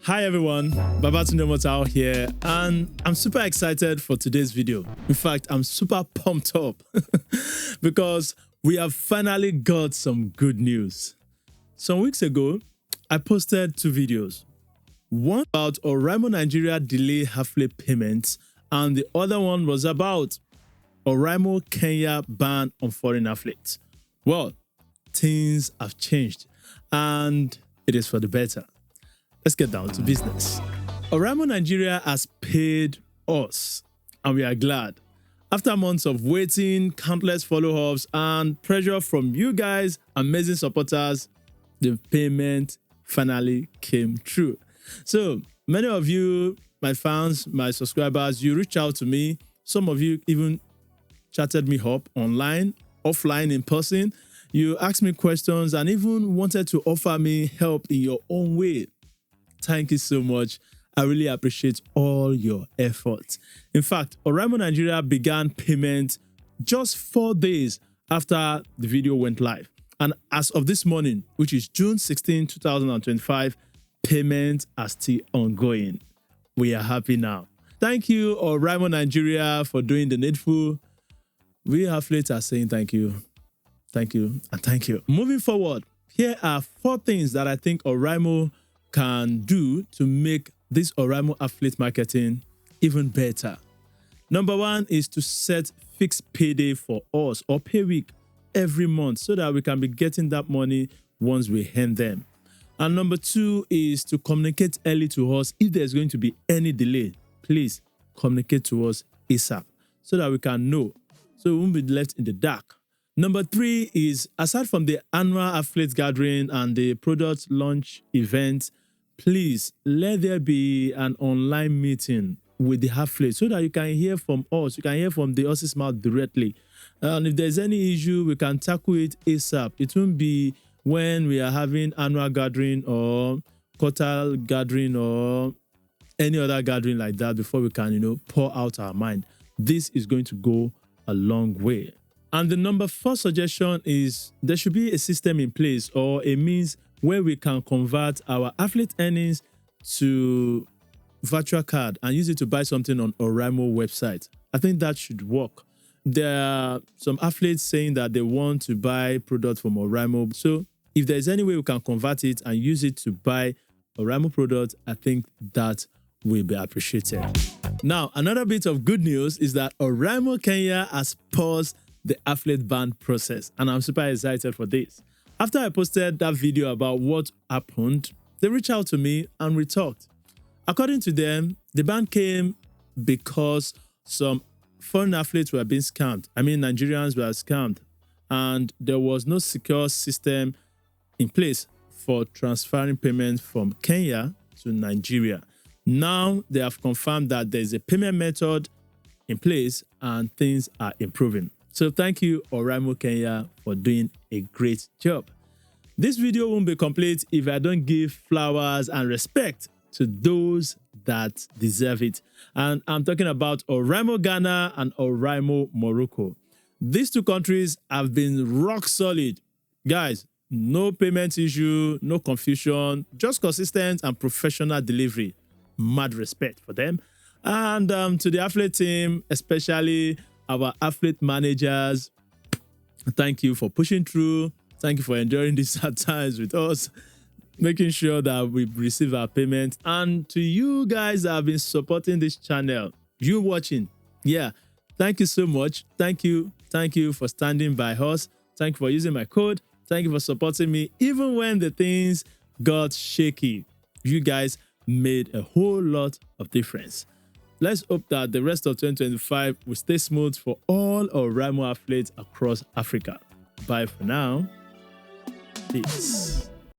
Hi everyone, babsomotden here, and I'm super excited for today's video. In fact, I'm super pumped up because we have finally got some good news. Some weeks ago, I posted two videos. One about Oraimo Nigeria delay half-late payments, and the other one was about Oraimo Kenya ban on foreign athletes. Well, things have changed, and it is for the better. Let's get down to business. Oraimo Nigeria has paid us, and we are glad. After months of waiting, countless follow-ups, and pressure from you guys, amazing supporters, the payment finally came true. So many of you, my fans, my subscribers, you reached out to me. Some of you even chatted me up online, offline, in person. You asked me questions and even wanted to offer me help in your own way. Thank you so much. I really appreciate all your efforts. In fact, Oraimo Nigeria began payment just 4 days after the video went live. And as of this morning, which is June 16, 2025, payments are still ongoing. We are happy now. Thank you, Oraimo Nigeria, for doing the needful. We athletes are saying thank you, and thank you. Moving forward, here are 4 things that I think Oraimo can do to make this Oraimo affiliate marketing even better. Number 1 is to set fixed payday for us or pay week every month so that we can be getting that money once we hand them. And number 2 is to communicate early to us. If there's going to be any delay, please communicate to us ASAP so that we can know, so we won't be left in the dark. Number 3 is, aside from the annual affiliate gathering and the product launch event, please let there be an online meeting with the affiliate so that you can hear from us. You can hear from the horse's mouth directly. And if there's any issue, we can tackle it ASAP. It won't be when we are having annual gathering or quarter gathering or any other gathering like that before we can, pour out our mind. This is going to go a long way. And the number 4 suggestion is there should be a system in place or a means where we can convert our affiliate earnings to virtual card and use it to buy something on Oraimo website. I think that should work. There are some affiliates saying that they want to buy products from Oraimo. So if there's any way we can convert it and use it to buy Oraimo products, I think that will be appreciated. Now, another bit of good news is that Oraimo Kenya has paused the affiliate ban process, and I'm super excited for this. After I posted that video about what happened, they reached out to me and we talked. According to them, the ban came because some foreign athletes were being scammed. I mean, Nigerians were scammed, and there was no secure system in place for transferring payments from Kenya to Nigeria. Now they have confirmed that there's a payment method in place and things are improving. So thank you, Oraimo Kenya, for doing a great job. This video won't be complete if I don't give flowers and respect to those that deserve it. And I'm talking about Oraimo Ghana and Oraimo Morocco. These 2 countries have been rock solid. Guys, no payment issue, no confusion, just consistent and professional delivery. Mad respect for them. And to the affiliate team, especially our affiliate managers, thank you for pushing through. Thank you for enduring these hard times with us, making sure that we receive our payment. And to you guys that have been supporting this channel, you watching, thank you so much. Thank you for standing by us. Thank you for using my code. Thank you for supporting me even when the things got shaky. You guys made a whole lot of difference. Let's hope that the rest of 2025 will stay smooth for all Oraimo athletes across Africa. Bye for now. Peace.